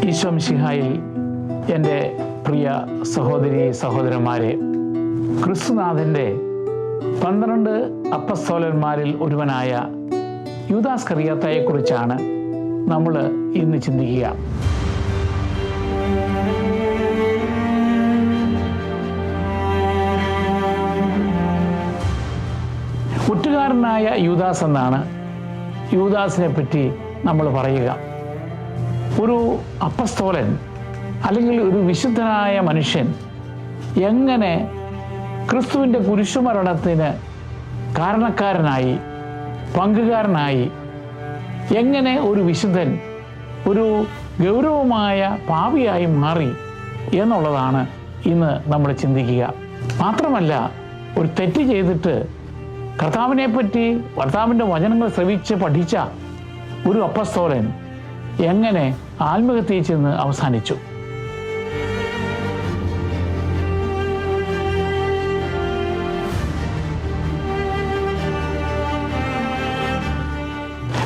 ഈശോ മിശിഹായിൽ എൻ്റെ പ്രിയ സഹോദരി സഹോദരന്മാരെ, ക്രിസ്തുനാഥൻ്റെ 12 അപ്പസ്തോലന്മാരിൽ ഒരുവനായ യൂദാസ്കറിയാത്തയെക്കുറിച്ചാണ് നമ്മൾ ഇന്ന് ചിന്തിക്കുക. ഒറ്റുകാരനായ യൂദാസ് എന്നാണ് യൂദാസിനെ പറ്റി നമ്മൾ പറയുക. ഒരു അപ്പസ്തോലൻ അല്ലെങ്കിൽ ഒരു വിശുദ്ധനായ മനുഷ്യൻ എങ്ങനെ ക്രിസ്തുവിൻ്റെ കുരിശുമരണത്തിന് കാരണക്കാരനായി, പങ്കുകാരനായി, എങ്ങനെ ഒരു വിശുദ്ധൻ ഒരു ഗൗരവമായ പാപിയായി മാറി എന്നുള്ളതാണ് ഇന്ന് നമ്മൾ ചിന്തിക്കുക. മാത്രമല്ല, ഒരു തെറ്റ് ചെയ്തിട്ട് കർത്താവിനെ പറ്റി, കർത്താവിൻ്റെ വചനങ്ങൾ ശ്രവിച്ച് പഠിച്ച ഒരു അപ്പസ്തോലൻ എങ്ങനെ ആത്മഹത്യ ചെന്ന് അവസാനിച്ചു.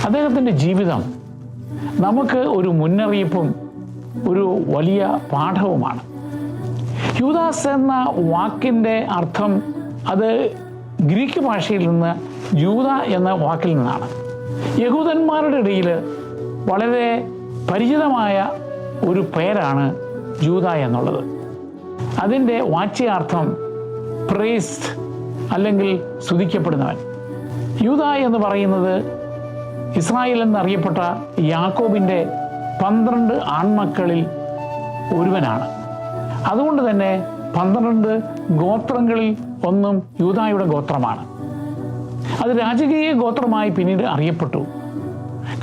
അദ്ദേഹത്തിൻ്റെ ജീവിതം നമുക്ക് ഒരു മുന്നറിയിപ്പും ഒരു വലിയ പാഠവുമാണ്. യൂദാസ് എന്ന വാക്കിൻ്റെ അർത്ഥം അത് ഗ്രീക്ക് ഭാഷയിൽ നിന്ന് യൂദ എന്ന വാക്കിൽ നിന്നാണ്. യഹൂദന്മാരുടെ ഇടയിൽ വളരെ പരിചിതമായ ഒരു പേരാണ് യൂദ എന്നുള്ളത്. അതിൻ്റെ വാച്യാർത്ഥം പ്രേസ്ഡ് അല്ലെങ്കിൽ സ്തുതിക്കപ്പെടുന്നവൻ. യൂദ എന്ന് പറയുന്നത് ഇസ്രായേൽ എന്നറിയപ്പെട്ട യാക്കോബിൻ്റെ 12 ആൺമക്കളിൽ ഒരുവനാണ്. അതുകൊണ്ട് തന്നെ 12 ഗോത്രങ്ങളിൽ ഒന്നും യൂദായുടെ ഗോത്രമാണ്. അത് രാജകീയ ഗോത്രമായി പിന്നീട് അറിയപ്പെട്ടു.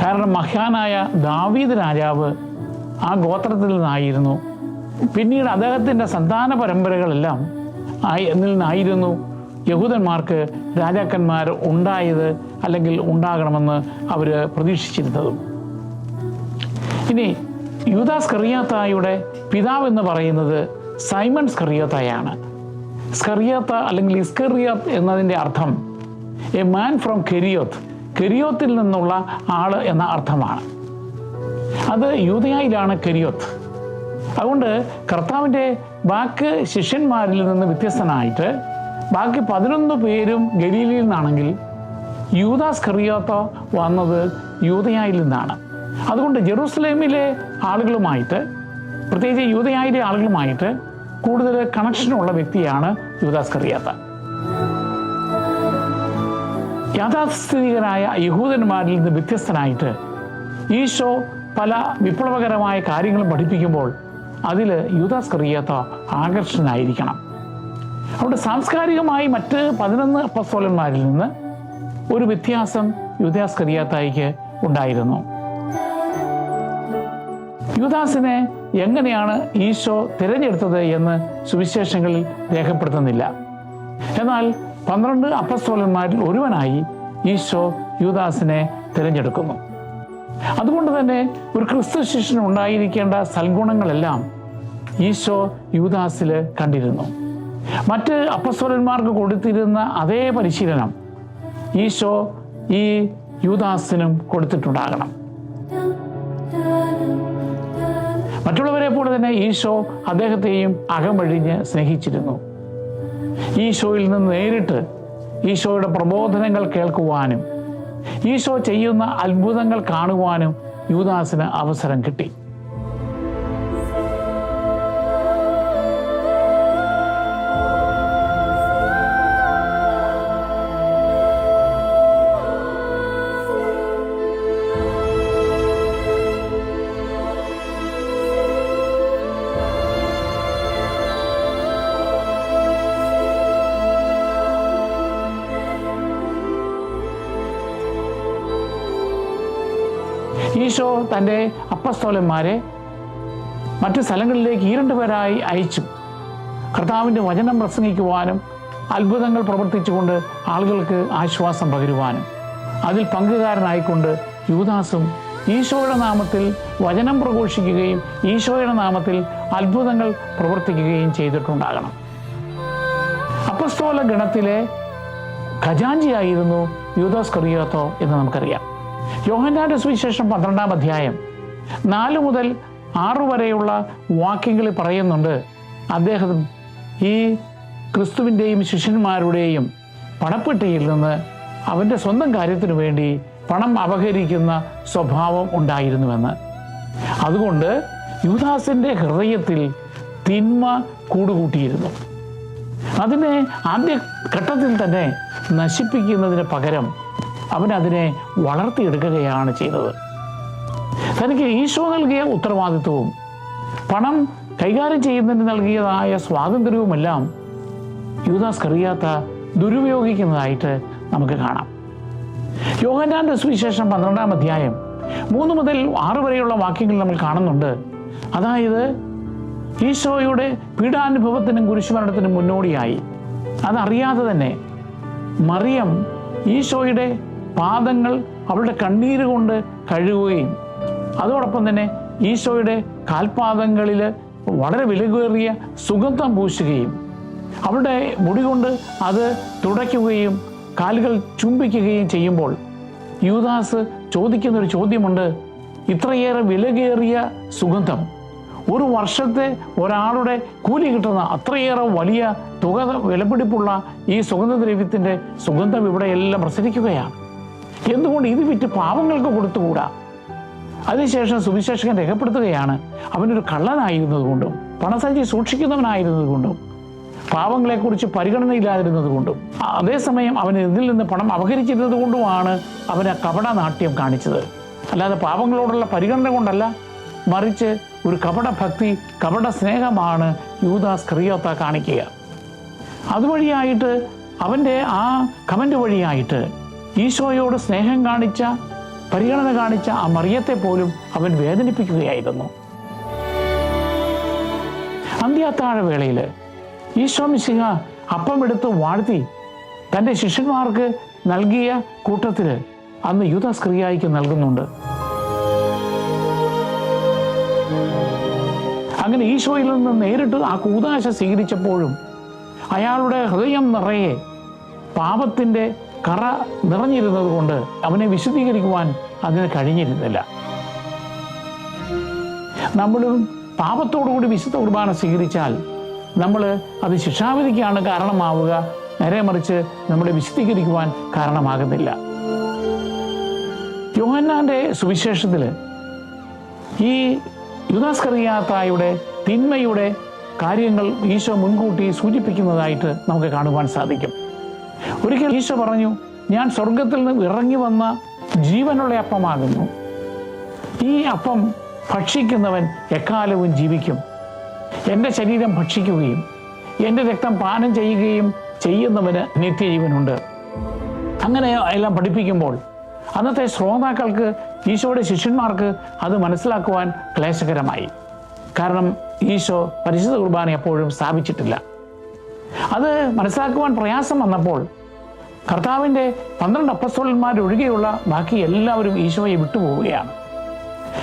കാരണം മഹാനായ ദാവീദ് രാജാവ് ആ ഗോത്രത്തിൽ നിന്നായിരുന്നു. പിന്നീട് അദ്ദേഹത്തിൻ്റെ സന്താന പരമ്പരകളെല്ലാം നിന്നായിരുന്നു യഹൂദന്മാർക്ക് രാജാക്കന്മാർ ഉണ്ടായത് അല്ലെങ്കിൽ ഉണ്ടാകണമെന്ന് അവർ പ്രതീക്ഷിച്ചിരുന്നതും. ഇനി യൂദാസ്കറിയാത്തയുടെ പിതാവ് എന്ന് പറയുന്നത് സൈമൺ സ്കറിയാത്തയാണ്. സ്കറിയാത്ത അല്ലെങ്കിൽ ഇസ്കറിയാത്ത് എന്നതിൻ്റെ അർത്ഥം എ മാൻ ഫ്രോം കെരിയോത്ത്, കെരിയോത്തിൽ നിന്നുള്ള ആള് എന്ന അർത്ഥമാണ്. അത് യൂദയായിലാണ് കെരിയോത്ത്. അതുകൊണ്ട് കർത്താവിൻ്റെ ബാക്കി ശിഷ്യന്മാരിൽ നിന്ന് വ്യത്യസ്തനായിട്ട് ബാക്കി 11 പേരും ഗലീലയിൽ നിന്നാണെങ്കിൽ യൂദാസ്കറിയാത്ത വന്നത് യൂദയായിൽ നിന്നാണ്. അതുകൊണ്ട് ജെറൂസലേമിലെ ആളുകളുമായിട്ട്, പ്രത്യേകിച്ച് യൂദയായിലെ ആളുകളുമായിട്ട് കൂടുതൽ കണക്ഷനുള്ള വ്യക്തിയാണ് യൂദാസ്കറിയാത്ത. യാഥാസ്ഥിതികരായ യഹൂദന്മാരിൽ നിന്ന് വ്യത്യസ്തനായിട്ട് ഈശോ പല വിപ്ലവകരമായ കാര്യങ്ങളും പഠിപ്പിക്കുമ്പോൾ അതിൽ യൂദാസ്കറിയാത്ത ആകർഷകനായിരിക്കണം. അതുകൊണ്ട് സാംസ്കാരികമായി മറ്റ് 11 അപ്പസ്തോലന്മാരിൽ നിന്ന് ഒരു വ്യത്യാസം യൂദാസ്കറിയാത്തയ്ക്ക് ഉണ്ടായിരുന്നു. യൂദാസിനെ എങ്ങനെയാണ് ഈശോ തിരഞ്ഞെടുത്തത് എന്ന് സുവിശേഷങ്ങളിൽ രേഖപ്പെടുത്തുന്നില്ല. എന്നാൽ 12 അപ്പസ്തോലന്മാരിൽ ഒരുവനായി ഈശോ യൂദാസിനെ തിരഞ്ഞെടുക്കുന്നു. അതുകൊണ്ട് തന്നെ ഒരു ക്രിസ്തു ശിഷ്യന് ഉണ്ടായിരിക്കേണ്ട സൽഗുണങ്ങളെല്ലാം ഈശോ യൂദാസിൽ കണ്ടിരുന്നു. മറ്റ് അപ്പസ്തോലന്മാർക്ക് കൊടുത്തിരുന്ന അതേ പരിശീലനം ഈശോ ഈ യൂദാസിനും കൊടുത്തിട്ടുണ്ടാകണം. മറ്റുള്ളവരെ പോലെ തന്നെ ഈശോ അദ്ദേഹത്തെയും അകമഴിഞ്ഞ് സ്നേഹിച്ചിരുന്നു. ഈശോയിൽ നിന്ന് നേരിട്ട് ഈശോയുടെ പ്രബോധനങ്ങൾ കേൾക്കുവാനും ഈശോ ചെയ്യുന്ന അത്ഭുതങ്ങൾ കാണുവാനും യൂദാസിന് അവസരം കിട്ടി. ഈശോ തൻ്റെ അപ്പസ്തോലന്മാരെ മറ്റ് സ്ഥലങ്ങളിലേക്ക് 2 പേരായി അയച്ചു. കർത്താവിൻ്റെ വചനം പ്രസംഗിക്കുവാനും അത്ഭുതങ്ങൾ പ്രവർത്തിച്ചുകൊണ്ട് ആളുകൾക്ക് ആശ്വാസം പകരുവാനും. അതിൽ പങ്കുകാരനായിക്കൊണ്ട് യൂദാസും ഈശോയുടെ നാമത്തിൽ വചനം പ്രഘോഷിക്കുകയും ഈശോയുടെ നാമത്തിൽ അത്ഭുതങ്ങൾ പ്രവർത്തിക്കുകയും ചെയ്തിട്ടുണ്ടാകണം. അപ്പസ്തോല ഗണത്തിലെ ഖജാഞ്ചിയായിരുന്നു യൂദാസ്കറിയാത്ത എന്ന് നമുക്കറിയാം. യോഹന്നാന്റെ സുവിശേഷം 12-ാം അധ്യായം 4 മുതൽ 6 വരെയുള്ള വാക്യങ്ങളിൽ പറയുന്നുണ്ട്, അദ്ദേഹം ഈ ക്രിസ്തുവിൻ്റെയും ശിഷ്യന്മാരുടെയും പണപ്പെട്ടിയിൽ നിന്ന് അവൻ്റെ സ്വന്തം കാര്യത്തിനു വേണ്ടി പണം അപഹരിക്കുന്ന സ്വഭാവം ഉണ്ടായിരുന്നുവെന്ന്. അതുകൊണ്ട് യൂദാസിൻ്റെ ഹൃദയത്തിൽ തിന്മ കൂടുകൂട്ടിയിരുന്നു. അതിനെ ആദ്യ ഘട്ടത്തിൽ തന്നെ നശിപ്പിക്കുന്നതിന് പകരം അവനതിനെ വളർത്തിയെടുക്കുകയാണ് ചെയ്തത്. തനിക്ക് ഈശോ നൽകിയ ഉത്തരവാദിത്വവും പണം കൈകാര്യം ചെയ്യുന്നതിന് നൽകിയതായ സ്വാതന്ത്ര്യവുമെല്ലാം യൂദാസ് ഇസ്കറിയോത്ത ദുരുപയോഗിക്കുന്നതായിട്ട് നമുക്ക് കാണാം. യോഹന്നാന്റെ സുവിശേഷം 12-ാം അധ്യായം 3 മുതൽ 6 വരെയുള്ള വാക്യങ്ങൾ നമ്മൾ കാണുന്നുണ്ട്. അതായത് ഈശോയുടെ പീഡാനുഭവത്തിനും കുരിശുമരണത്തിനും മുന്നോടിയായി അതറിയാതെ തന്നെ മറിയം ഈശോയുടെ പാദങ്ങൾ അവളുടെ കണ്ണീര് കൊണ്ട് കഴുകുകയും അതോടൊപ്പം തന്നെ ഈശോയുടെ കാൽപാദങ്ങളിൽ വളരെ വിലകേറിയ സുഗന്ധം പൂശുകയും അവളുടെ മുടി കൊണ്ട് അത് തുടയ്ക്കുകയും കാലുകൾ ചുംബിക്കുകയും ചെയ്യുമ്പോൾ യൂദാസ് ചോദിക്കുന്നൊരു ചോദ്യമുണ്ട്, ഇത്രയേറെ വിലകേറിയ സുഗന്ധം, ഒരു വർഷത്തെ ഒരാളുടെ കൂലി കിട്ടുന്ന അത്രയേറെ വലിയ തുക വിലപിടിപ്പുള്ള ഈ സുഗന്ധദ്രവ്യത്തിൻ്റെ സുഗന്ധം ഇവിടെ എല്ലാം പ്രസരിക്കുകയാണ്. എന്തുകൊണ്ട് ഇത് വിറ്റ് പാവങ്ങൾക്ക് കൊടുത്തുകൂടാ? അതിനുശേഷം സുവിശേഷകൻ രേഖപ്പെടുത്തുകയാണ്, അവനൊരു കള്ളനായിരുന്നതുകൊണ്ടും പണസഞ്ചി സൂക്ഷിക്കുന്നവനായിരുന്നതുകൊണ്ടും പാവങ്ങളെക്കുറിച്ച് പരിഗണനയില്ലാതിരുന്നത് കൊണ്ടും അതേസമയം അവൻ ഇതിൽ നിന്ന് പണം അപഹരിച്ചിരുന്നത് കൊണ്ടുമാണ് അവൻ കപട നാട്യം കാണിച്ചത്. അല്ലാതെ പാവങ്ങളോടുള്ള പരിഗണന കൊണ്ടല്ല, മറിച്ച് ഒരു കപട ഭക്തി, കപട സ്നേഹമാണ് യൂദാസ് ഇസ്കറിയോത്ത കാണിക്കുക. അതുവഴിയായിട്ട് അവൻ്റെ ആ കമൻ്റ് വഴിയായിട്ട് ഈശോയോട് സ്നേഹം കാണിച്ച, പരിഗണന കാണിച്ച ആ മറിയത്തെ പോലും അവൻ വേദനിപ്പിക്കുകയായിരുന്നു. അന്ത്യാത്താഴ വേളയിൽ ഈശോ മിശിഹ അപ്പമെടുത്ത് വാഴ്ത്തി തൻ്റെ ശിഷ്യന്മാർക്ക് നൽകിയ കൂട്ടത്തിൽ അന്ന് യൂദാസ് ഇസ്കറിയോത്തയ്ക്ക് നൽകുന്നുണ്ട്. അങ്ങനെ ഈശോയിൽ നിന്ന് നേരിട്ട് ആ കൂദാശ സ്വീകരിച്ചപ്പോഴും അയാളുടെ ഹൃദയം നിറയെ പാപത്തിൻ്റെ കറ നിറഞ്ഞിരുന്നത് കൊണ്ട് അവനെ വിശുദ്ധീകരിക്കുവാൻ അതിന് കഴിഞ്ഞിരുന്നില്ല. നമ്മളും പാപത്തോടുകൂടി വിശുദ്ധ കുർബാന സ്വീകരിച്ചാൽ നമ്മൾ അത് ശിക്ഷാവിധിക്കാണ് കാരണമാവുക, നേരെ മറിച്ച് നമ്മളെ വിശുദ്ധീകരിക്കുവാൻ കാരണമാകുന്നില്ല. യോഹന്നാന്റെ സുവിശേഷത്തിൽ ഈ യൂദാസ് ഇസ്കറിയോത്തയുടെ തിന്മയുടെ കാര്യങ്ങൾ ഈശോ മുൻകൂട്ടി സൂചിപ്പിക്കുന്നതായിട്ട് നമുക്ക് കാണുവാൻ സാധിക്കും. ഒരിക്കൽ ഈശോ പറഞ്ഞു, ഞാൻ സ്വർഗത്തിൽ നിന്ന് ഇറങ്ങി വന്ന ജീവനുള്ള അപ്പമാകുന്നു. ഈ അപ്പം ഭക്ഷിക്കുന്നവൻ എക്കാലവും ജീവിക്കും. എൻ്റെ ശരീരം ഭക്ഷിക്കുകയും എൻ്റെ രക്തം പാനം ചെയ്യുകയും ചെയ്യുന്നവന് നിത്യജീവനുണ്ട്. അങ്ങനെ എല്ലാം പഠിപ്പിക്കുമ്പോൾ അന്നത്തെ ശ്രോതാക്കൾക്ക്, ഈശോയുടെ ശിഷ്യന്മാർക്ക് അത് മനസ്സിലാക്കുവാൻ ക്ലേശകരമായി. കാരണം ഈശോ പരിശുദ്ധ കുർബാന എപ്പോഴും സ്ഥാപിച്ചിട്ടില്ല. അത് മനസ്സിലാക്കുവാൻ പ്രയാസം വന്നപ്പോൾ കർത്താവിൻ്റെ 12 അപ്പസ്തോലന്മാരൊഴികെയുള്ള ബാക്കി എല്ലാവരും ഈശോയെ വിട്ടുപോവുകയാണ്.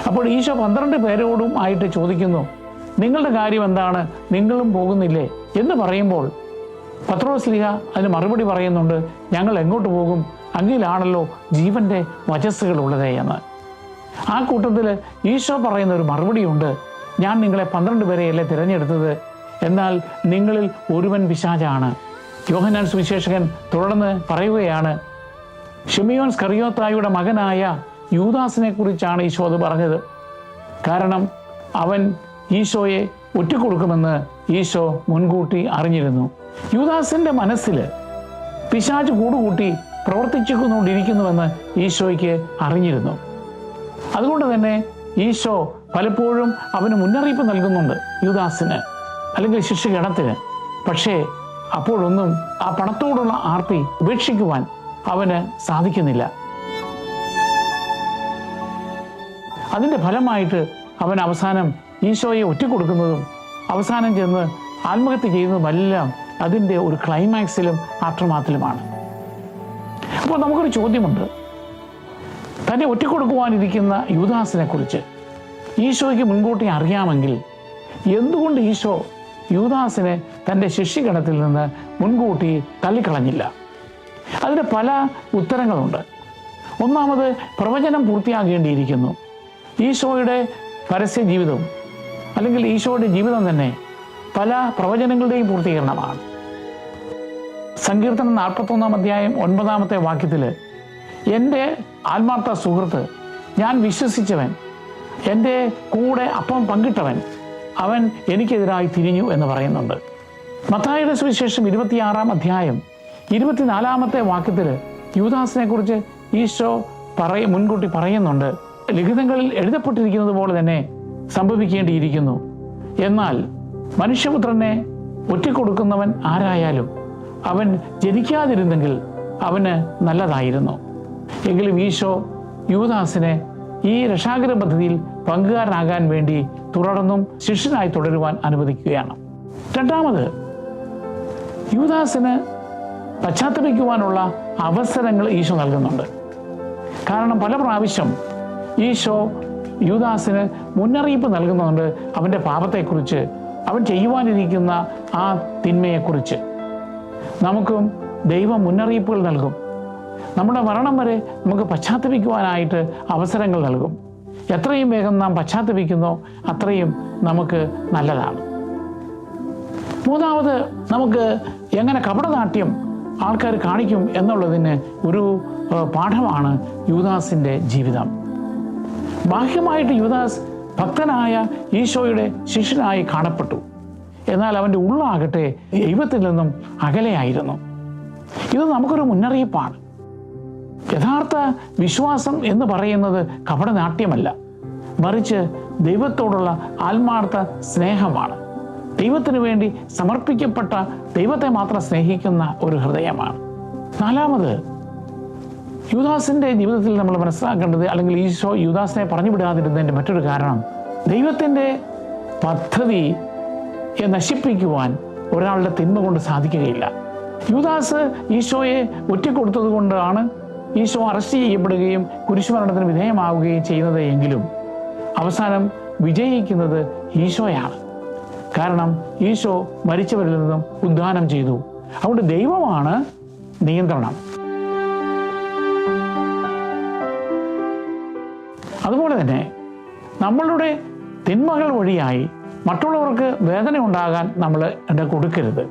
അപ്പോൾ ഈശോ 12 പേരോടും ആയിട്ട് ചോദിക്കുന്നു, നിങ്ങളുടെ കാര്യം എന്താണ്? നിങ്ങളും പോകുന്നില്ലേ എന്ന് പറയുമ്പോൾ പത്രോസ് ശ്ലീഹ അതിന് മറുപടി പറയുന്നുണ്ട്, ഞങ്ങൾ എങ്ങോട്ട് പോകും? അങ്ങിലാണല്ലോ ജീവൻ്റെ വചസ്സുകളുള്ളതേ എന്ന്. ആ കൂട്ടത്തിൽ ഈശോ പറയുന്ന ഒരു മറുപടിയുണ്ട്, ഞാൻ നിങ്ങളെ 12 പേരെയല്ലേ തിരഞ്ഞെടുത്തത്, എന്നാൽ നിങ്ങളിൽ ഒരുവൻ പിശാചാണ്. യോഹന്നാൻ സുവിശേഷകൻ തുടർന്ന് പറയുകയാണ്, ശിമിയോൻ ഇസ്കറിയോത്തായുടെ മകനായ യൂദാസിനെ കുറിച്ചാണ് ഈശോ അത് പറഞ്ഞത്. കാരണം അവൻ ഈശോയെ ഒറ്റിക്കൊടുക്കുമെന്ന് ഈശോ മുൻകൂട്ടി അറിഞ്ഞിരുന്നു. യൂദാസിൻ്റെ മനസ്സിൽ പിശാച് കൂടുകൂട്ടി പ്രവർത്തിച്ചുകൊണ്ടിരിക്കുന്നുവെന്ന് ഈശോയ്ക്ക് അറിഞ്ഞിരുന്നു. അതുകൊണ്ട് തന്നെ ഈശോ പലപ്പോഴും അവന് മുന്നറിയിപ്പ് നൽകുന്നുണ്ട് യൂദാസിന്, അല്ലെങ്കിൽ ശിഷ്യഗണത്തിന്. പക്ഷേ അപ്പോഴൊന്നും ആ പണത്തോടുള്ള ആർത്തി ഉപേക്ഷിക്കുവാൻ അവന് സാധിക്കുന്നില്ല. അതിൻ്റെ ഫലമായിട്ട് അവൻ അവസാനം ഈശോയെ ഒറ്റിക്കൊടുക്കുന്നതും അവസാനം ചെന്ന് ആത്മഹത്യ ചെയ്യുന്നതുമെല്ലാം അതിൻ്റെ ഒരു ക്ലൈമാക്സിലും ആഫ്റ്റർമാത്തിലുമാണ്. അപ്പോൾ നമുക്കൊരു ചോദ്യമുണ്ട്, തന്നെ ഒറ്റിക്കൊടുക്കുവാനിരിക്കുന്ന യൂദാസിനെ കുറിച്ച് ഈശോയ്ക്ക് മുൻകൂട്ടി അറിയാമെങ്കിൽ എന്തുകൊണ്ട് ഈശോ യൂദാസിനെ തൻ്റെ ശിഷ്യഗണത്തിൽ നിന്ന് മുൻകൂട്ടി തള്ളിക്കളഞ്ഞില്ല? അതിന് പല ഉത്തരങ്ങളുണ്ട്. ഒന്നാമത്, പ്രവചനം പൂർത്തിയാകേണ്ടിയിരിക്കുന്നു. ഈശോയുടെ പരസ്യ ജീവിതവും അല്ലെങ്കിൽ ഈശോയുടെ ജീവിതം തന്നെ പല പ്രവചനങ്ങളുടെയും പൂർത്തീകരണമാണ്. സങ്കീർത്തനം 41 അധ്യായം 9 വാക്യത്തിൽ എൻ്റെ ആത്മാർത്ഥ സുഹൃത്ത്, ഞാൻ വിശ്വസിച്ചവൻ, എൻ്റെ കൂടെ അപ്പം പങ്കിട്ടവൻ, അവൻ എനിക്കെതിരായി തിരിഞ്ഞു എന്ന് പറയുന്നുണ്ട്. മത്തായിയുടെ സുവിശേഷം 26 അധ്യായം 24 വാക്യത്തിൽ യൂദാസിനെ കുറിച്ച് ഈശോ മുൻകൂട്ടി പറയുന്നുണ്ട്. ലിഖിതങ്ങളിൽ എഴുതപ്പെട്ടിരിക്കുന്നത് പോലെ തന്നെ സംഭവിക്കേണ്ടിയിരിക്കുന്നു. എന്നാൽ മനുഷ്യപുത്രനെ ഒറ്റിക്കൊടുക്കുന്നവൻ ആരായാലും അവൻ ജനിക്കാതിരുന്നെങ്കിൽ അവന് നല്ലതായിരുന്നു. എങ്കിലും ഈശോ യൂദാസിനെ ഈ രക്ഷാകര പദ്ധതിയിൽ പങ്കുകാരനാകാൻ വേണ്ടി തുടർന്നും ശിഷ്യനായി തുടരുവാൻ അനുവദിക്കുകയാണ്. രണ്ടാമത്, യൂദാസിന് പശ്ചാത്തപിക്കുവാനുള്ള അവസരങ്ങൾ ഈശോ നൽകുന്നുണ്ട്. കാരണം പല പ്രാവശ്യം ഈശോ യൂദാസിന് മുന്നറിയിപ്പ് നൽകുന്നുണ്ട് അവൻ്റെ പാപത്തെക്കുറിച്ച്, അവൻ ചെയ്യുവാനിരിക്കുന്ന ആ തിന്മയെക്കുറിച്ച്. നമുക്കും ദൈവം മുന്നറിയിപ്പുകൾ നൽകും. നമ്മുടെ മരണം വരെ നമുക്ക് പശ്ചാത്തപിക്കുവാനായിട്ട് അവസരങ്ങൾ നൽകും. എത്രയും വേഗം നാം പശ്ചാത്തപിക്കുന്നോ അത്രയും നമുക്ക് നല്ലതാണ്. മൂന്നാമത്, നമുക്ക് എങ്ങനെ കപടനാട്യം ആൾക്കാർ കാണിക്കും എന്നുള്ളതിന് ഒരു പാഠമാണ് യൂദാസിൻ്റെ ജീവിതം. ബാഹ്യമായിട്ട് യൂദാസ് ഭക്തനായ ഈശോയുടെ ശിഷ്യനായി കാണപ്പെട്ടു. എന്നാൽ അവൻ്റെ ഉള്ളാകട്ടെ ദൈവത്തിൽ നിന്നും അകലെയായിരുന്നു. ഇത് നമുക്കൊരു മുന്നറിയിപ്പാണ്. യഥാർത്ഥ വിശ്വാസം എന്ന് പറയുന്നത് കപടനാട്യമല്ല, മറിച്ച് ദൈവത്തോടുള്ള ആത്മാർത്ഥ സ്നേഹമാണ്. ദൈവത്തിന് വേണ്ടി സമർപ്പിക്കപ്പെട്ട, ദൈവത്തെ മാത്രം സ്നേഹിക്കുന്ന ഒരു ഹൃദയമാണ്. നാലാമത്, യൂദാസിൻ്റെ ജീവിതത്തിൽ നമ്മൾ മനസ്സിലാക്കേണ്ടത്, അല്ലെങ്കിൽ ഈശോ യൂദാസിനെ പറഞ്ഞു വിടാതിരുന്നതിൻ്റെ മറ്റൊരു കാരണം, ദൈവത്തിൻ്റെ പദ്ധതിയെ നശിപ്പിക്കുവാൻ ഒരാളുടെ തിന്മ കൊണ്ട് സാധിക്കുകയില്ല. യൂദാസ് ഈശോയെ ഒറ്റിക്കൊടുത്തത് കൊണ്ടാണ് ഈശോ അറസ്റ്റ് ചെയ്യപ്പെടുകയും കുരിശുമരണത്തിന് വിധേയമാവുകയും ചെയ്യുന്നത് എങ്കിലും അവസാനം വിജയിക്കുന്നത് ഈശോയാണ്. കാരണം ഈശോ മരിച്ചവരിൽ നിന്നും ഉദ്ധാനം ചെയ്തു. അതുകൊണ്ട് ദൈവമാണ് നിയന്ത്രണം. അതുപോലെ തന്നെ നമ്മളുടെ തിന്മകൾ വഴിയായി മറ്റുള്ളവർക്ക് വേദന ഉണ്ടാകാൻ നമ്മൾ കൊടുക്കരുത്.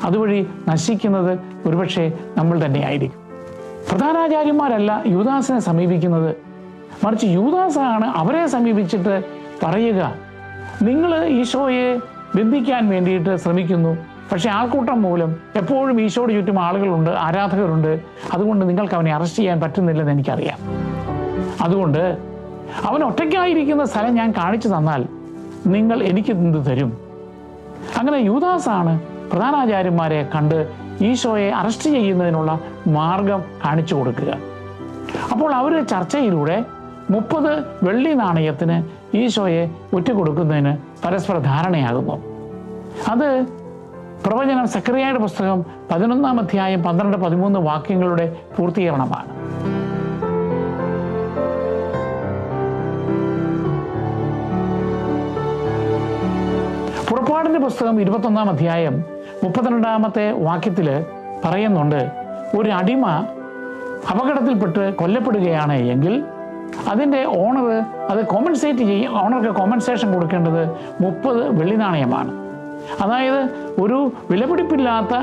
അതുവഴി നശിക്കുന്നത് ഒരുപക്ഷെ നമ്മൾ തന്നെയായിരിക്കും. പ്രധാനാചാര്യന്മാരല്ല യൂദാസിനെ സമീപിക്കുന്നത്, മറിച്ച് യൂദാസാണ് അവരെ സമീപിച്ചിട്ട് പറയുക, നിങ്ങൾ ഈശോയെ ബന്ധിക്കാൻ വേണ്ടിയിട്ട് ശ്രമിക്കുന്നു, പക്ഷേ ആൾക്കൂട്ടം മൂലം എപ്പോഴും ഈശോയുടെ ചുറ്റും ആളുകളുണ്ട്, ആരാധകരുണ്ട്, അതുകൊണ്ട് നിങ്ങൾക്ക് അവനെ അറസ്റ്റ് ചെയ്യാൻ പറ്റുന്നില്ലെന്ന് എനിക്കറിയാം. അതുകൊണ്ട് അവൻ ഒറ്റയ്ക്കായിരിക്കുന്ന സ്ഥലം ഞാൻ കാണിച്ചു തന്നാൽ നിങ്ങൾ എനിക്ക് എന്ത് തരും? അങ്ങനെ യൂദാസാണ് പ്രധാനാചാര്യന്മാരെ കണ്ട് ഈശോയെ അറസ്റ്റ് ചെയ്യുന്നതിനുള്ള മാർഗം കാണിച്ചു കൊടുക്കുക. അപ്പോൾ അവർ ചർച്ചയിലൂടെ 30 വെള്ളി നാണയത്തിന് ഈശോയെ ഒറ്റുകൊടുക്കുന്നതിന് പരസ്പര ധാരണയാകുന്നു. അത് പ്രവചനം സക്കറിയായുടെ പുസ്തകം 11 അധ്യായം 12-13 വാക്യങ്ങളുടെ പൂർത്തീകരണമാണ്. പുറപ്പാടിൻ്റെ പുസ്തകം 21 അധ്യായം 32 വാക്യത്തിൽ പറയുന്നുണ്ട്, ഒരു അടിമ അപകടത്തിൽപ്പെട്ട് കൊല്ലപ്പെടുകയാണ് എങ്കിൽ അതിൻ്റെ ഓണർ അത് ഓണർക്ക് കോമ്പൻസേഷൻ കൊടുക്കേണ്ടത് 30 വെള്ളി നാണയമാണ്. അതായത് ഒരു വിലപിടിപ്പില്ലാത്ത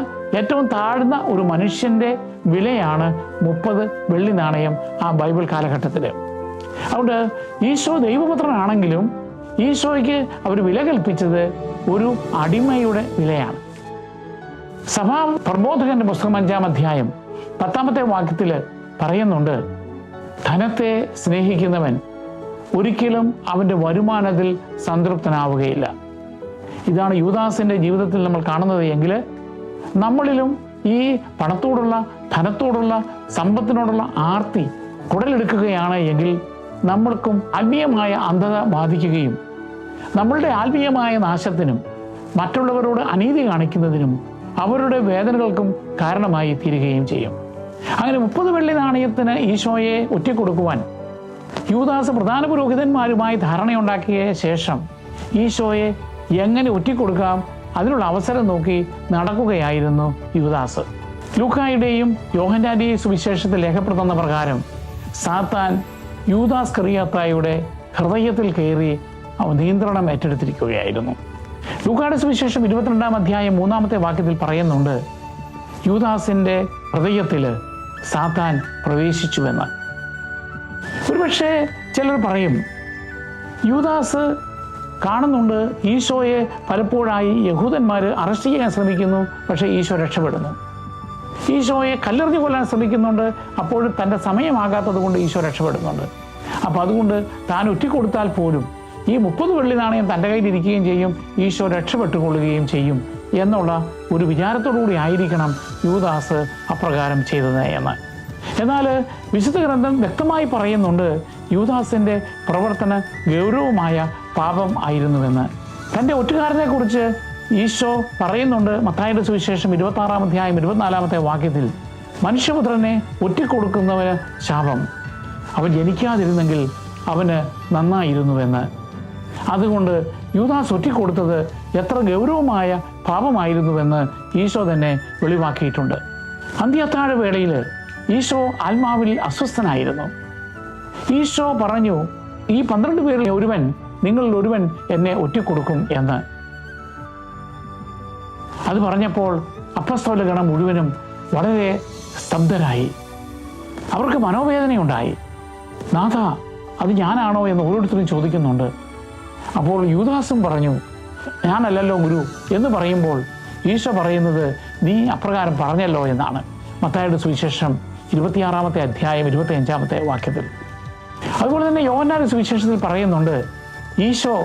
ഏറ്റവും താഴ്ന്ന ഒരു മനുഷ്യൻ്റെ വിലയാണ് 30 വെള്ളി നാണയം ആ ബൈബിൾ കാലഘട്ടത്തിൽ. അതുകൊണ്ട് ഈശോ ദൈവപുത്രനാണെങ്കിലും ഈശോയ്ക്ക് അവർ വില കൽപ്പിച്ചത് ഒരു അടിമയുടെ വിലയാണ്. സഭാ പ്രബോധകന്റെ പുസ്തകം 5 അധ്യായം 10 വാക്യത്തിൽ പറയുന്നുണ്ട്, ധനത്തെ സ്നേഹിക്കുന്നവൻ ഒരിക്കലും അവൻ്റെ വരുമാനത്തിൽ സംതൃപ്തനാവുകയില്ല. ഇതാണ് യൂദാസിൻ്റെ ജീവിതത്തിൽ നമ്മൾ കാണുന്നത് എങ്കിൽ നമ്മളിലും ഈ പണത്തോടുള്ള, ധനത്തോടുള്ള, സമ്പത്തിനോടുള്ള ആർത്തി കുടലെടുക്കുകയാണ് എങ്കിൽ നമ്മൾക്കും ആത്മീയമായ അന്ധത ബാധിക്കുകയും നമ്മളുടെ ആത്മീയമായ നാശത്തിനും മറ്റുള്ളവരോട് അനീതി കാണിക്കുന്നതിനും അവരുടെ വേദനകൾക്കും കാരണമായി തീരുകയും ചെയ്യും. അങ്ങനെ 30 വെള്ളി നാണയത്തിന് ഈശോയെ ഒറ്റിക്കൊടുക്കുവാൻ യൂദാസ് പ്രധാന പുരോഹിതന്മാരുമായി ധാരണയുണ്ടാക്കിയ ശേഷം ഈശോയെ എങ്ങനെ ഒറ്റിക്കൊടുക്കാം അതിനുള്ള അവസരം നോക്കി നടക്കുകയായിരുന്നു യൂദാസ്. ലൂക്കായുടെയും യോഹന്നാന്റെയും സുവിശേഷത്തിൽ രേഖപ്പെടുത്തുന്ന പ്രകാരം സാത്താൻ യൂദാസ് കറിയാത്തായുടെ ഹൃദയത്തിൽ കയറി നിയന്ത്രണം ഏറ്റെടുത്തിരിക്കുകയായിരുന്നു. ലൂക്കായുടെ സുവിശേഷം 22-ാം അധ്യായം 3-ാമത്തെ വാക്യത്തിൽ പറയുന്നുണ്ട്, യൂദാസിൻ്റെ ഹൃദയത്തിൽ സാത്താൻ പ്രവേശിച്ചുവെന്ന്. ഒരുപക്ഷെ ചിലർ പറയും, യൂദാസ് കാണുന്നുണ്ട് ഈശോയെ പലപ്പോഴായി യഹൂദന്മാർ അറസ്റ്റ് ചെയ്യാൻ ശ്രമിക്കുന്നു, പക്ഷേ ഈശോ രക്ഷപ്പെടുന്നു. ഈശോയെ കല്ലെറിഞ്ഞു കൊല്ലാൻ ശ്രമിക്കുന്നുണ്ട്, അപ്പോഴും തൻ്റെ സമയമാകാത്തത് കൊണ്ട് ഈശോ രക്ഷപ്പെടുന്നുണ്ട്. അപ്പോൾ അതുകൊണ്ട് താൻ ഒറ്റിക്കൊടുത്താൽ പോലും ഈ 30 വെള്ളി നാണയം തൻ്റെ കയ്യിലിരിക്കുകയും ചെയ്യും, ഈശോ രക്ഷപ്പെട്ടുകൊള്ളുകയും ചെയ്യും എന്നുള്ള ഒരു വിചാരത്തോടുകൂടി ആയിരിക്കണം യൂദാസ് അപ്രകാരം ചെയ്തത് എന്ന്. എന്നാൽ വിശുദ്ധ ഗ്രന്ഥം വ്യക്തമായി പറയുന്നുണ്ട് യൂദാസിൻ്റെ പ്രവർത്തന ഗൗരവമായ പാപം ആയിരുന്നുവെന്ന്. തൻ്റെ ഒറ്റുകാരനെക്കുറിച്ച് ഈശോ പറയുന്നുണ്ട് മത്തായിയുടെ സുവിശേഷം 26-ാം അധ്യായം 24-ാമത്തെ വാക്യത്തിൽ, മനുഷ്യപുത്രനെ ഒറ്റിക്കൊടുക്കുന്നവന് ശാപം, അവൻ ജനിക്കാതിരുന്നെങ്കിൽ അവന് നന്നായിരുന്നുവെന്ന്. അതുകൊണ്ട് യൂദാസ് ഒറ്റിക്കൊടുത്തത് എത്ര ഗൗരവമായ പാപമായിരുന്നുവെന്ന് ഈശോ തന്നെ വെളിവാക്കിയിട്ടുണ്ട്. അന്ത്യത്താഴ വേളയിൽ ഈശോ ആത്മാവിൽ അസ്വസ്ഥനായിരുന്നു. ഈശോ പറഞ്ഞു, ഈ 12 പേരിൽ ഒരുവൻ, നിങ്ങളിൽ ഒരുവൻ എന്നെ ഒറ്റിക്കൊടുക്കും എന്ന്. അത് പറഞ്ഞപ്പോൾ അപ്പസ്തോല ഗണം മുഴുവനും വളരെ സ്തബ്ധരായി. അവർക്ക് മനോവേദനയുണ്ടായി. നാഥ, അത് ഞാനാണോ എന്ന് ഓരോരുത്തരും ചോദിക്കുന്നുണ്ട്. അപ്പോൾ യൂദാസും പറഞ്ഞു, ഞാനല്ലല്ലോ ഗുരു എന്ന് പറയുമ്പോൾ ഈശോ പറയുന്നത്, നീ അപ്രകാരം പറഞ്ഞല്ലോ എന്നാണ്. മത്തായിയുടെ സുവിശേഷം 26-ാമത്തെ അധ്യായം 25-ാമത്തെ വാക്യത്തിൽ. അതുപോലെ തന്നെ യോഹന്നാന്റെ സുവിശേഷത്തിൽ പറയുന്നുണ്ട്, ഈശോ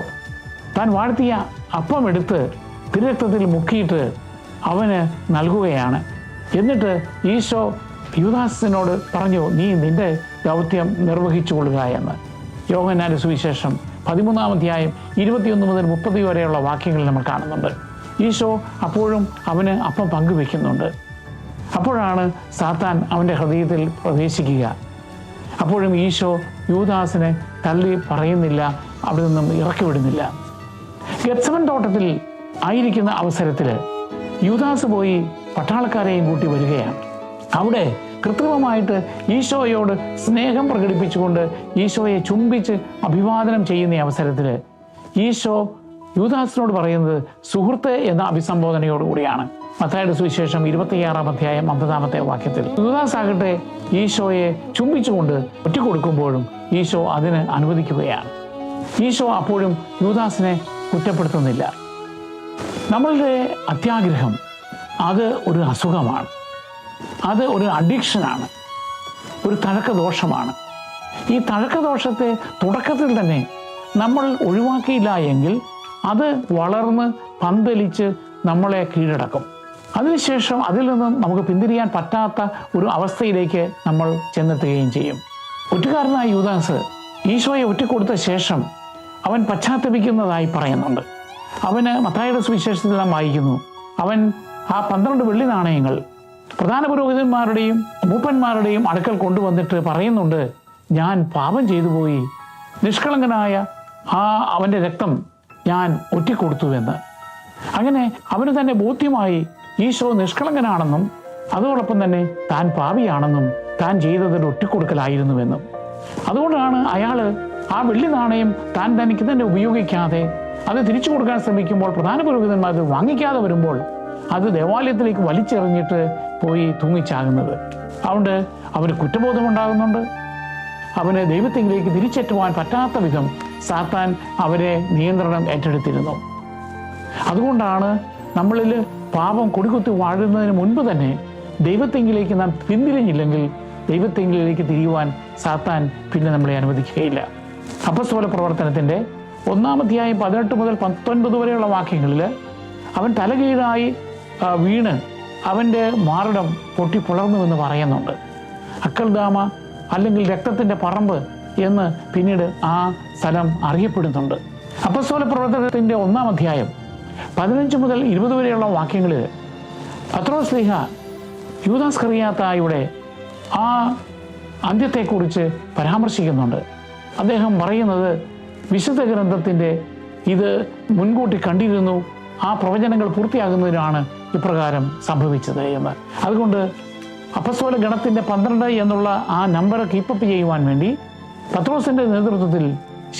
താൻ വാഴ്ത്തിയ അപ്പം എടുത്ത് തിരുരക്തത്തിൽ മുക്കിയിട്ട് അവന് നൽകുകയാണ്. എന്നിട്ട് ഈശോ യൂദാസിനോട് പറഞ്ഞു, നീ നിന്റെ ദൗത്യം നിർവഹിച്ചു കൊള്ളുക എന്ന്. യോഹന്നാന്റെ സുവിശേഷം 13-ാം അധ്യായം 21 മുതൽ 30 വരെയുള്ള വാക്യങ്ങൾ നമ്മൾ കാണുന്നുണ്ട്. ഈശോ അപ്പോഴും അവന് അപ്പം പങ്കുവെക്കുന്നുണ്ട്. അപ്പോഴാണ് സാത്താൻ അവൻ്റെ ഹൃദയത്തിൽ പ്രവേശിക്കുക. അപ്പോഴും ഈശോ യൂദാസിനെ തള്ളി പറയുന്നില്ല, അവിടെ നിന്നും ഇറക്കി വിടുന്നില്ല. ഗെത്സമൻ തോട്ടത്തിൽ ആയിരിക്കുന്ന അവസരത്തിൽ യൂദാസ് പോയി പട്ടാളക്കാരെയും കൂട്ടി വരികയാണ്. അവിടെ കൃത്രിമമായിട്ട് ഈശോയോട് സ്നേഹം പ്രകടിപ്പിച്ചുകൊണ്ട് ഈശോയെ ചുംബിച്ച് അഭിവാദനം ചെയ്യുന്ന അവസരത്തിൽ ഈശോ യൂദാസിനോട് പറയുന്നത് സുഹൃത്ത് എന്ന അഭിസംബോധനയോടുകൂടിയാണ്. മത്തായിയുടെ സുവിശേഷം 26-ാം അധ്യായം 50-ാമത്തെ വാക്യത്തിൽ യൂദാസ് ആകട്ടെ ഈശോയെ ചുംബിച്ചുകൊണ്ട് ഒറ്റിക്കൊടുക്കുമ്പോഴും ഈശോ അതിന് അനുവദിക്കുകയാണ്. ഈശോ അപ്പോഴും യൂദാസിനെ കുറ്റപ്പെടുത്തുന്നില്ല. നമ്മളുടെ അത്യാഗ്രഹം അത് ഒരു അസുഖമാണ്, അത് ഒരു അഡിക്ഷനാണ്, ഒരു തഴക്കദോഷമാണ്. ഈ തഴക്കദോഷത്തെ തുടക്കത്തിൽ തന്നെ നമ്മൾ ഒഴിവാക്കിയില്ല എങ്കിൽ അത് വളർന്ന് പന്തലിച്ച് നമ്മളെ കീഴടക്കും. അതിനുശേഷം അതിൽ നിന്നും നമുക്ക് പിന്തിരിയാൻ പറ്റാത്ത ഒരു അവസ്ഥയിലേക്ക് നമ്മൾ ചെന്നെത്തുകയും ചെയ്യും. ഒറ്റുകാരനായ യൂദാസ് ഈശോയെ ഒറ്റിക്കൊടുത്ത ശേഷം അവൻ പശ്ചാത്തപിക്കുന്നതായി പറയുന്നുണ്ട്. അവന് മത്തായിയുടെ സുവിശേഷത്തിൽ നാം വായിക്കുന്നു, അവൻ ആ 12 വെള്ളി നാണയങ്ങൾ പ്രധാന പുരോഹിതന്മാരുടെയും മൂപ്പന്മാരുടെയും അടുക്കൽ കൊണ്ടുവന്നിട്ട് പറയുന്നുണ്ട്, ഞാൻ പാപം ചെയ്തു പോയി, നിഷ്കളങ്കനായ അവൻ്റെ രക്തം ഞാൻ ഒറ്റിക്കൊടുത്തുവെന്ന്. അങ്ങനെ അവന് തന്നെ ബോധ്യമായി ഈശോ നിഷ്കളങ്കനാണെന്നും അതോടൊപ്പം തന്നെ താൻ പാപിയാണെന്നും താൻ ചെയ്തതൊരു ഒറ്റിക്കൊടുക്കലായിരുന്നുവെന്നും. അതുകൊണ്ടാണ് അയാൾ ആ വെള്ളി നാണയം താൻ തനിക്ക് തന്നെ ഉപയോഗിക്കാതെ അത് തിരിച്ചു കൊടുക്കാൻ ശ്രമിക്കുമ്പോൾ പ്രധാന പുരോഹിതന്മാർ അത് വാങ്ങിക്കാതെ വരുമ്പോൾ അത് ദേവാലയത്തിലേക്ക് വലിച്ചെറിഞ്ഞിട്ട് പോയി തൂങ്ങിച്ചാകുന്നത്. അതുകൊണ്ട് അവന് കുറ്റബോധമുണ്ടാകുന്നുണ്ട്. അവന് ദൈവത്തിലേക്ക് തിരിച്ചെത്തുവാൻ പറ്റാത്ത വിധം സാത്താൻ അവരെ നിയന്ത്രണം ഏറ്റെടുത്തിരുന്നു. അതുകൊണ്ടാണ് നമ്മളിൽ പാപം കൊടികുത്തി വാഴുന്നതിന് മുൻപ് തന്നെ ദൈവത്തെങ്കിലേക്ക് നാം പിന്തിരിഞ്ഞില്ലെങ്കിൽ ദൈവത്തെങ്കിലേക്ക് തിരിയുവാൻ സാത്താൻ പിന്നെ നമ്മളെ അനുവദിക്കുകയില്ല. അപ്പസ്തോല പ്രവർത്തനത്തിൻ്റെ 1-ാം അധ്യായം 18 മുതൽ 19 വരെയുള്ള വാക്യങ്ങളിൽ അവൻ തലകീഴായി വീണ് അവൻ്റെ മാറിടം പൊട്ടിപ്പുളർന്നുവെന്ന് പറയുന്നുണ്ട്. അക്കൽദാമ അല്ലെങ്കിൽ രക്തത്തിൻ്റെ പറമ്പ് എന്ന് പിന്നീട് ആ സ്ഥലം അറിയപ്പെടുന്നുണ്ട്. അപ്പസ്തോല പ്രവർത്തനത്തിൻ്റെ 1-ാം അധ്യായം 15 മുതൽ 20 വരെയുള്ള വാക്യങ്ങളിൽ പത്രോസ് ശ്ലീഹ യൂദാസ്കറിയാത്തായുടെ ആ അന്ത്യത്തെക്കുറിച്ച് പരാമർശിക്കുന്നുണ്ട്. അദ്ദേഹം പറയുന്നത് വിശുദ്ധ ഗ്രന്ഥത്തിൻ്റെ ഇത് മുൻകൂട്ടി കണ്ടിരുന്നു, ആ പ്രവചനങ്ങൾ പൂർത്തിയാകുന്നതിനാണ് ഇപ്രകാരം സംഭവിച്ചത് എന്ന്. അതുകൊണ്ട് അപ്പസ്തോല ഗണത്തിൻ്റെ 12 എന്നുള്ള ആ നമ്പർ കീപ്പപ്പ് ചെയ്യുവാൻ വേണ്ടി പത്രോസിൻ്റെ നേതൃത്വത്തിൽ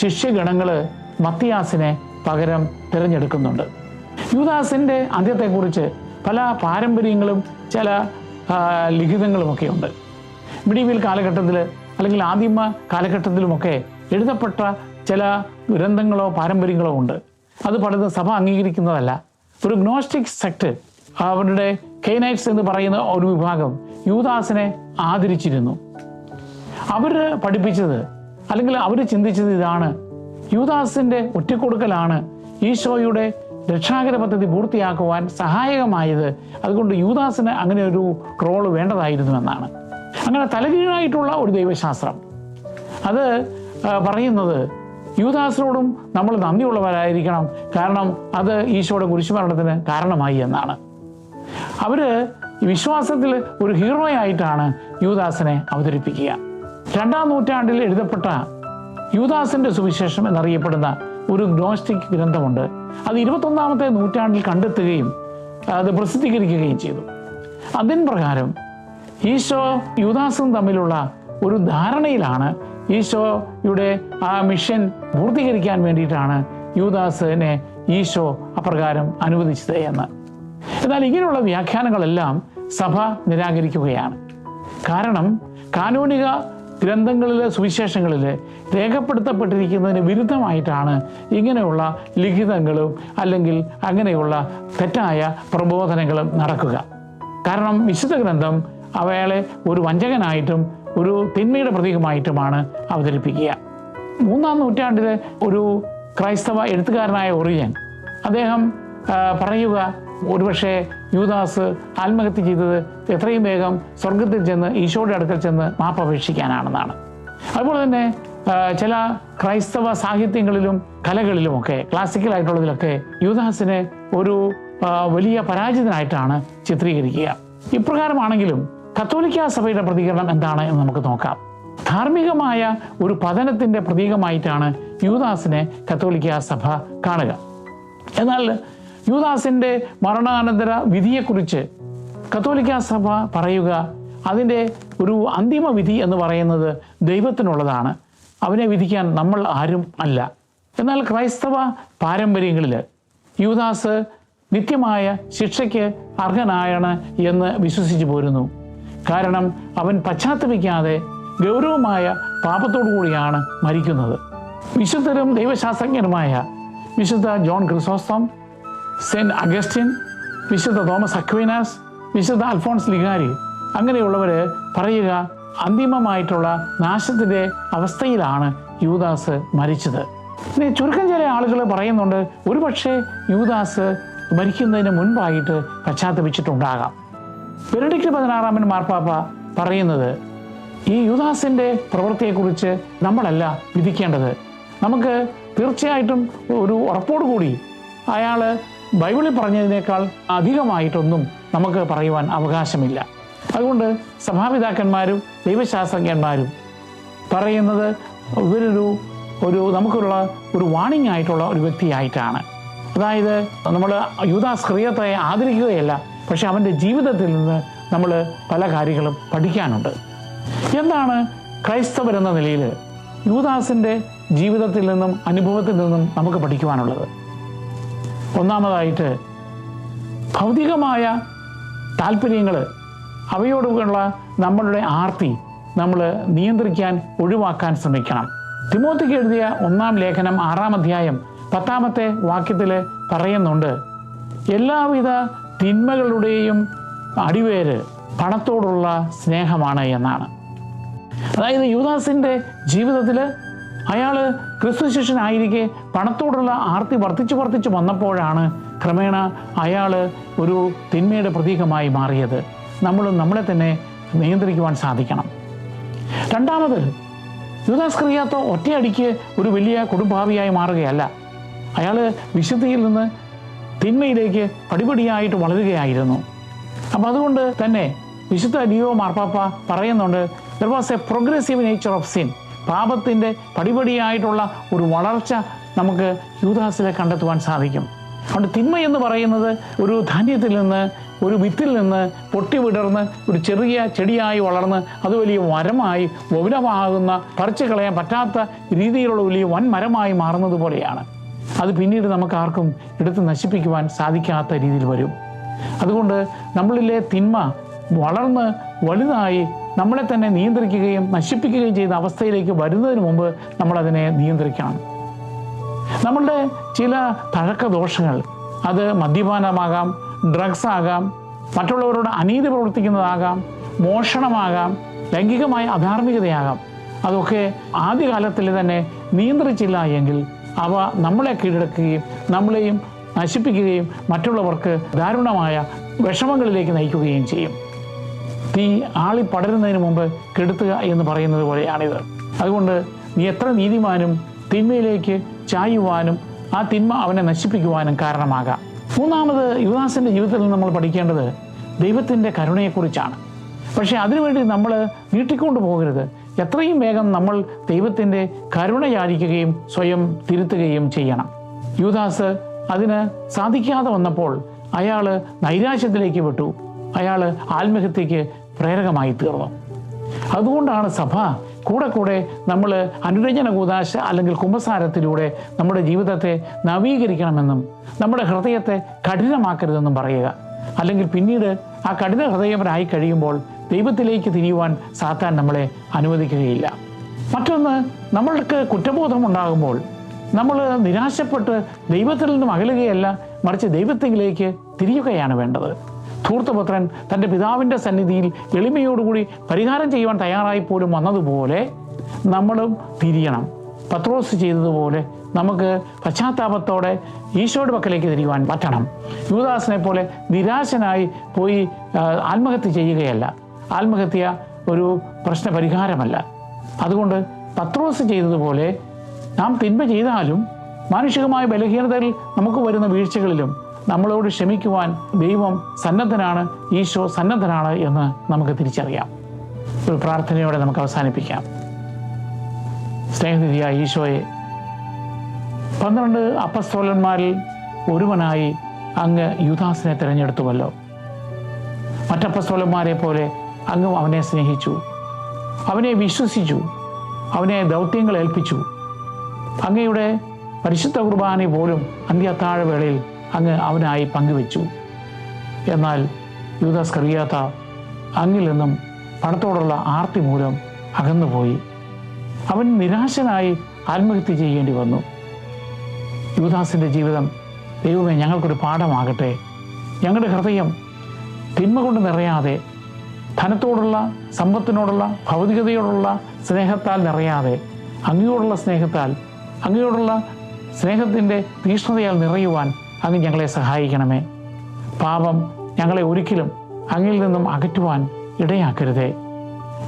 ശിഷ്യഗണങ്ങൾ മത്തിയാസിനെ പകരം തിരഞ്ഞെടുക്കുന്നുണ്ട്. യൂദാസിൻ്റെ അന്ത്യത്തെക്കുറിച്ച് പല പാരമ്പര്യങ്ങളും ചില ലിഖിതങ്ങളുമൊക്കെ ഉണ്ട്. മിഡീവൽ കാലഘട്ടത്തിൽ അല്ലെങ്കിൽ ആദിമ കാലഘട്ടത്തിലുമൊക്കെ എഴുതപ്പെട്ട ചില ഗ്രന്ഥങ്ങളോ പാരമ്പര്യങ്ങളോ ഉണ്ട്. അത് പലതും സഭ അംഗീകരിക്കുന്നതല്ല. ഒരു ഗ്നോസ്റ്റിക് സെക്ട്, അവരുടെ കെയ്നൈറ്റ്സ് എന്ന് പറയുന്ന ഒരു വിഭാഗം യൂദാസിനെ ആദരിച്ചിരുന്നു. അവർ പഠിപ്പിച്ചത് അല്ലെങ്കിൽ അവർ ചിന്തിച്ചത് ഇതാണ്: യൂദാസിൻ്റെ ഒറ്റക്കൊടുക്കലാണ് ഈശോയുടെ രക്ഷാകര പദ്ധതി പൂർത്തിയാക്കുവാൻ സഹായകമായത്. അതുകൊണ്ട് യൂദാസിന് അങ്ങനെ ഒരു റോള് വേണ്ടതായിരുന്നു എന്നാണ്. അങ്ങനെ തലകീഴായിട്ടുള്ള ഒരു ദൈവശാസ്ത്രം അത് പറയുന്നത് യൂദാസിനോടും നമ്മൾ നന്ദിയുള്ളവരായിരിക്കണം, കാരണം അത് ഈശോയുടെ കുരിശുമരണത്തിന് കാരണമായി എന്നാണ്. അവർ വിശ്വാസത്തിൽ ഒരു ഹീറോയായിട്ടാണ് യൂദാസിനെ അവതരിപ്പിക്കുക. 2-ാം നൂറ്റാണ്ടിൽ എഴുതപ്പെട്ട യൂദാസിൻ്റെ സുവിശേഷം എന്നറിയപ്പെടുന്ന ഒരു ഗ്നോസ്റ്റിക് ഗ്രന്ഥമുണ്ട്. അത് 21-ാമത്തെ നൂറ്റാണ്ടിൽ കണ്ടെത്തുകയും അത് പ്രസിദ്ധീകരിക്കുകയും ചെയ്തു. അതിൻ പ്രകാരം ഈശോ യൂദാസും തമ്മിലുള്ള ഒരു ധാരണയിലാണ് ഈശോയുടെ ആ മിഷൻ പൂർത്തീകരിക്കാൻ വേണ്ടിയിട്ടാണ് യൂദാസിനെ ഈശോ അപ്രകാരം അനുവദിച്ചത് എന്ന്. എന്നാൽ ഇങ്ങനെയുള്ള വ്യാഖ്യാനങ്ങളെല്ലാം സഭ നിരാകരിക്കുകയാണ്. കാരണം കാനോനിക ഗ്രന്ഥങ്ങളിൽ, സുവിശേഷങ്ങളിൽ രേഖപ്പെടുത്തപ്പെട്ടിരിക്കുന്നതിന് വിരുദ്ധമായിട്ടാണ് ഇങ്ങനെയുള്ള ലിഖിതങ്ങളും അല്ലെങ്കിൽ അങ്ങനെയുള്ള തെറ്റായ പ്രബോധനങ്ങളും നടക്കുക. കാരണം വിശുദ്ധ ഗ്രന്ഥം അവയാളെ ഒരു വഞ്ചകനായിട്ടും ഒരു തിന്മയുടെ പ്രതീകമായിട്ടുമാണ് അവതരിപ്പിക്കുക. 3-ാം നൂറ്റാണ്ടിലെ ഒരു ക്രൈസ്തവ എഴുത്തുകാരനായ ഒറിയൻ അദ്ദേഹം പറയുക, ഒരുപക്ഷെ യൂദാസ് ആത്മഹത്യ ചെയ്തത് എത്രയും വേഗം സ്വർഗത്തിൽ ചെന്ന് ഈശോയുടെ അടുക്കൽ ചെന്ന് മാപ്പപേക്ഷിക്കാനാണെന്നാണ്. അതുപോലെ തന്നെ ചില ക്രൈസ്തവ സാഹിത്യങ്ങളിലും കലകളിലുമൊക്കെ ക്ലാസിക്കലായിട്ടുള്ളതിലൊക്കെ യൂദാസിനെ ഒരു വലിയ പരാജിതനായിട്ടാണ് ചിത്രീകരിക്കുക. ഇപ്രകാരമാണെങ്കിലും കത്തോലിക്ക സഭയുടെ പ്രതികരണം എന്താണ് എന്ന് നമുക്ക് നോക്കാം. ധാർമ്മികമായ ഒരു പതനത്തിൻ്റെ പ്രതീകമായിട്ടാണ് യൂദാസിനെ കത്തോലിക്ക സഭ കാണുക. എന്നാൽ യൂദാസിൻ്റെ മരണാനന്തര വിധിയെക്കുറിച്ച് കത്തോലിക്ക സഭ പറയുക, അതിൻ്റെ ഒരു അന്തിമ വിധി എന്ന് പറയുന്നത് ദൈവത്തിനുള്ളതാണ്, അവനെ വിധിക്കാൻ നമ്മൾ ആരും അല്ല. എന്നാൽ ക്രൈസ്തവ പാരമ്പര്യങ്ങളിൽ യൂദാസ് നിത്യമായ ശിക്ഷയ്ക്ക് അർഹനായാണ് എന്ന് വിശ്വസിച്ചു പോരുന്നു. കാരണം അവൻ പശ്ചാത്തപിക്കാതെ ഗൗരവമായ പാപത്തോടു കൂടിയാണ് മരിക്കുന്നത്. വിശുദ്ധരും ദൈവശാസ്ത്രജ്ഞരുമായ വിശുദ്ധ ജോൺ ക്രിസോസ്റ്റം, സെന്റ് അഗസ്റ്റിൻ, വിശുദ്ധ തോമസ് അക്വീനാസ്, വിശുദ്ധ അൽഫോൺസ് ലിഗാരി അങ്ങനെയുള്ളവർ പറയുക, അന്തിമമായിട്ടുള്ള നാശത്തിൻ്റെ അവസ്ഥയിലാണ് യൂദാസ് മരിച്ചത്. ഇനി ചുരുക്കം ചില ആളുകൾ പറയുന്നുണ്ട്, ഒരുപക്ഷെ യൂദാസ് മരിക്കുന്നതിന് മുൻപായിട്ട് പശ്ചാത്തപിച്ചിട്ടുണ്ടാകാം. ബെനഡിക്ട് 16-ാമൻ മാർപ്പാപ്പ പറയുന്നത്, ഈ യൂദാസിൻ്റെ പ്രവൃത്തിയെക്കുറിച്ച് നമ്മളല്ല വിധിക്കേണ്ടത്. നമുക്ക് തീർച്ചയായിട്ടും ഒരു ഉറപ്പോടുകൂടി അയാൾ ബൈബിളിൽ പറഞ്ഞതിനേക്കാൾ അധികമായിട്ടൊന്നും നമുക്ക് പറയുവാൻ അവകാശമില്ല. അതുകൊണ്ട് സഭാപിതാക്കന്മാരും ദൈവശാസ്ത്രജ്ഞന്മാരും പറയുന്നത് ഇവരൊരു നമുക്കുള്ള ഒരു വാണിംഗ് ആയിട്ടുള്ള ഒരു വ്യക്തിയായിട്ടാണ്. അതായത് നമ്മൾ യൂദാസ് ഹൃദയത്തെ ആദരിക്കുകയല്ല, പക്ഷെ അവൻ്റെ ജീവിതത്തിൽ നിന്ന് നമ്മൾ പല കാര്യങ്ങളും പഠിക്കാനുണ്ട്. എന്താണ് ക്രൈസ്തവരെന്ന നിലയിൽ യൂദാസിൻ്റെ ജീവിതത്തിൽ നിന്നും അനുഭവത്തിൽ നിന്നും നമുക്ക് പഠിക്കുവാനുള്ളത്? ഒന്നാമതായിട്ട് ഭൗതികമായ താല്പര്യങ്ങൾ, അവയോടുള്ള നമ്മളുടെ ആർത്തി നമ്മൾ നിയന്ത്രിക്കാൻ, ഒഴിവാക്കാൻ ശ്രമിക്കണം. തിമോത്തിക്ക് എഴുതിയ 1-ാം ലേഖനം 6-ാം അധ്യായം 10-ാമത്തെ വാക്യത്തിൽ പറയുന്നുണ്ട്, എല്ലാവിധ തിന്മകളുടെയും അടിവേര് പണത്തോടുള്ള സ്നേഹമാണ് എന്നാണ്. അതായത് യൂദാസിൻ്റെ ജീവിതത്തിൽ അയാൾ ക്രിസ്തു ശിഷ്യനായിരിക്കെ പണത്തോടുള്ള ആർത്തി വർദ്ധിച്ചു വന്നപ്പോഴാണ് ക്രമേണ അയാൾ ഒരു തിന്മയുടെ പ്രതീകമായി മാറിയത്. നമ്മളും നമ്മളെ തന്നെ നിയന്ത്രിക്കുവാൻ സാധിക്കണം. രണ്ടാമത്, യൂദാസ് ഇസ്കറിയോത്ത് ഒറ്റയടിക്ക് ഒരു വലിയ കൊടുംപാപിയായി മാറുകയല്ല. അയാൾ വിശുദ്ധിയിൽ നിന്ന് തിന്മയിലേക്ക് പടിപടിയായിട്ട് വളരുകയായിരുന്നു. അപ്പം അതുകൊണ്ട് തന്നെ വിശുദ്ധ ലിയോ മാർപ്പാപ്പ പറയുന്നുണ്ട്, there was a progressive nature of sin. പാപത്തിൻ്റെ പടിപടിയായിട്ടുള്ള ഒരു വളർച്ച നമുക്ക് യൂദാസിലെ കണ്ടെത്തുവാൻ സാധിക്കും. അതുകൊണ്ട് തിന്മ എന്ന് പറയുന്നത് ഒരു ധാന്യത്തിൽ നിന്ന് ഒരു വിത്തിൽ നിന്ന് പൊട്ടി വിടർന്ന് ഒരു ചെറിയ ചെടിയായി വളർന്ന് അത് വലിയ മരമായി വൗനമാകുന്ന പറിച്ചു കളയാൻ പറ്റാത്ത രീതിയിലുള്ള വലിയ വൻ മരമായി മാറുന്നത് പോലെയാണ്. അത് പിന്നീട് നമുക്ക് ആർക്കും എടുത്ത് നശിപ്പിക്കുവാൻ സാധിക്കാത്ത രീതിയിൽ വരും. അതുകൊണ്ട് നമ്മളിലെ തിന്മ വളർന്ന് വലുതായി നമ്മളെ തന്നെ നിയന്ത്രിക്കുകയും നശിപ്പിക്കുകയും ചെയ്ത അവസ്ഥയിലേക്ക് വരുന്നതിന് മുമ്പ് നമ്മളതിനെ നിയന്ത്രിക്കണം. നമ്മളുടെ ചില തഴക്കദോഷങ്ങൾ, അത് മദ്യപാനമാകാം, ഡ്രഗ്സ് ആകാം, മറ്റുള്ളവരോട് അനീതി പ്രവർത്തിക്കുന്നതാകാം, മോഷണമാകാം, ലൈംഗികമായ അധാർമികതയാകാം, അതൊക്കെ ആദ്യകാലത്തിൽ തന്നെ നിയന്ത്രിച്ചില്ല എങ്കിൽ അവ നമ്മളെ കീഴടക്കുകയും നമ്മളെയും നശിപ്പിക്കുകയും മറ്റുള്ളവർക്ക് ദാരുണമായ വിഷമങ്ങളിലേക്ക് നയിക്കുകയും ചെയ്യും. തീ ആളി പടരുന്നതിന് മുമ്പ് കെടുത്തുക എന്ന് പറയുന്നത് പോലെയാണിത്. അതുകൊണ്ട് നീ എത്ര നീതിമാനും തിന്മയിലേക്ക് ചായുവാനും ആ തിന്മ അവനെ നശിപ്പിക്കുവാനും കാരണമാകാം. മൂന്നാമത്, യൂദാസിൻ്റെ ജീവിതത്തിൽ നമ്മൾ പഠിക്കേണ്ടത് ദൈവത്തിൻ്റെ കരുണയെക്കുറിച്ചാണ്. പക്ഷേ അതിനുവേണ്ടി നമ്മൾ നീട്ടിക്കൊണ്ടു പോകരുത്. എത്രയും വേഗം നമ്മൾ ദൈവത്തിൻ്റെ കരുണ യാചിക്കുകയും സ്വയം തിരുത്തുകയും ചെയ്യണം. യൂദാസ് അതിന് സാധിക്കാതെ വന്നപ്പോൾ അയാൾ നൈരാശ്യത്തിലേക്ക് വിട്ടു. അയാൾ ആത്മഹത്യക്ക് പ്രേരകമായി തീർന്നു. അതുകൊണ്ടാണ് സഭ കൂടെ നമ്മൾ അനുരഞ്ജന കൂദാശ അല്ലെങ്കിൽ കുമ്പസാരത്തിലൂടെ നമ്മുടെ ജീവിതത്തെ നവീകരിക്കണമെന്നും നമ്മുടെ ഹൃദയത്തെ കഠിനമാക്കരുതെന്നും പറയുക. അല്ലെങ്കിൽ പിന്നീട് ആ കഠിന ഹൃദയവരായി കഴിയുമ്പോൾ ദൈവത്തിലേക്ക് തിരിയുവാൻ സാത്താൻ നമ്മളെ അനുവദിക്കുകയില്ല. മറ്റൊന്ന്, നമ്മൾക്ക് കുറ്റബോധമുണ്ടാകുമ്പോൾ നമ്മൾ നിരാശപ്പെട്ട് ദൈവത്തിൽ നിന്നും അകലുകയല്ല, മറിച്ച് ദൈവത്തിലേക്ക് തിരിയുകയാണ് വേണ്ടത്. ധൂർത്തപുത്രൻ തൻ്റെ പിതാവിൻ്റെ സന്നിധിയിൽ എളിമയോടുകൂടി പരിഹാരം ചെയ്യുവാൻ തയ്യാറായി പോലും വന്നതുപോലെ നമ്മളും തിരിയണം. പത്രോസ് ചെയ്തതുപോലെ നമുക്ക് പശ്ചാത്താപത്തോടെ ഈശോയുടെ പക്കലേക്ക് തിരിയുവാൻ പറ്റണം. യൂദാസിനെ പോലെ നിരാശനായി പോയി ആത്മഹത്യ ചെയ്യുകയല്ല. ആത്മഹത്യ ഒരു പ്രശ്ന പരിഹാരമല്ല. അതുകൊണ്ട് പത്രോസ് ചെയ്തതുപോലെ നാം തിന്മ ചെയ്താലും മാനുഷികമായ ബലഹീനതയിൽ നമുക്ക് വരുന്ന വീഴ്ചകളിലും നമ്മളോട് ക്ഷമിക്കുവാൻ ദൈവം സന്നദ്ധനാണ്, ഈശോ സന്നദ്ധനാണ് എന്ന് നമുക്ക് തിരിച്ചറിയാം. ഒരു പ്രാർത്ഥനയോടെ നമുക്ക് അവസാനിപ്പിക്കാം. സ്നേഹനിധിയായ ഈശോയെ, 12 അപ്പസ്തോലന്മാരിൽ ഒരുവനായി അങ്ങ് യൂദാസിനെ തിരഞ്ഞെടുത്തുവല്ലോ. മറ്റപ്പസ്തോലന്മാരെ പോലെ അങ്ങ് അവനെ സ്നേഹിച്ചു, അവനെ വിശ്വസിച്ചു, അവനെ ദൗത്യങ്ങൾ ഏൽപ്പിച്ചു. അങ്ങയുടെ പരിശുദ്ധ കുർബാന പോലും അന്ത്യത്താഴവേളയിൽ അങ്ങ് അവനായി പങ്കുവെച്ചു. എന്നാൽ യൂദാസ് കറിയാത്ത അങ്ങിൽ നിന്നും പണത്തോടുള്ള ആർത്തി മൂലം അകന്നുപോയി. അവൻ നിരാശനായി ആത്മഹത്യ ചെയ്യേണ്ടി വന്നു. യൂദാസിൻ്റെ ജീവിതം ദൈവമേ ഞങ്ങൾക്കൊരു പാഠമാകട്ടെ. ഞങ്ങളുടെ ഹൃദയം തിന്മ കൊണ്ട് നിറയാതെ, ധനത്തോടുള്ള, സമ്പത്തിനോടുള്ള, ഭൗതികതയോടുള്ള സ്നേഹത്താൽ നിറയാതെ, അങ്ങയോടുള്ള സ്നേഹത്താൽ, അങ്ങയോടുള്ള സ്നേഹത്തിൻ്റെ തീക്ഷ്ണതയാൽ നിറയുവാൻ അങ്ങ് ഞങ്ങളെ സഹായിക്കണമേ. പാപം ഞങ്ങളെ ഒരിക്കലും അങ്ങിൽ നിന്നും അകറ്റുവാൻ ഇടയാക്കരുതേ.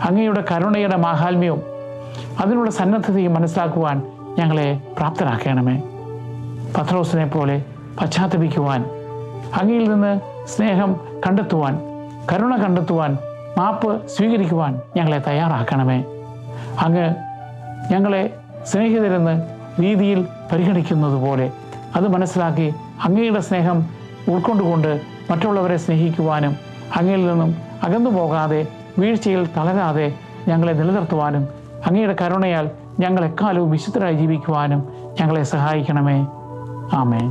അങ്ങയുടെ കരുണയുടെ മാഹാത്മ്യവും അതിനുള്ള സന്നദ്ധതയും മനസ്സിലാക്കുവാൻ ഞങ്ങളെ പ്രാപ്തരാക്കണമേ. പത്രോസിനെ പോലെ പശ്ചാത്തപിക്കുവാൻ, അങ്ങയിൽ നിന്ന് സ്നേഹം കണ്ടെത്തുവാൻ, കരുണ കണ്ടെത്തുവാൻ, മാപ്പ് സ്വീകരിക്കുവാൻ ഞങ്ങളെ തയ്യാറാക്കണമേ. അങ്ങ് ഞങ്ങളെ സ്നേഹിതരെന്ന് രീതിയിൽ പരിഗണിക്കുന്നത് പോലെ അത് മനസ്സിലാക്കി അങ്ങയുടെ സ്നേഹം ഉൾക്കൊണ്ടുകൊണ്ട് മറ്റുള്ളവരെ സ്നേഹിക്കുവാനും അങ്ങയിൽ നിന്നും അകന്നു പോകാതെ വീഴ്ചയിൽ തളരാതെ ഞങ്ങളെ നിലനിർത്തുവാനും അങ്ങയുടെ കരുണയാൽ ഞങ്ങൾ എക്കാലവും വിശുദ്ധരായി ജീവിക്കുവാനും ഞങ്ങളെ സഹായിക്കണമേ. ആമേൻ.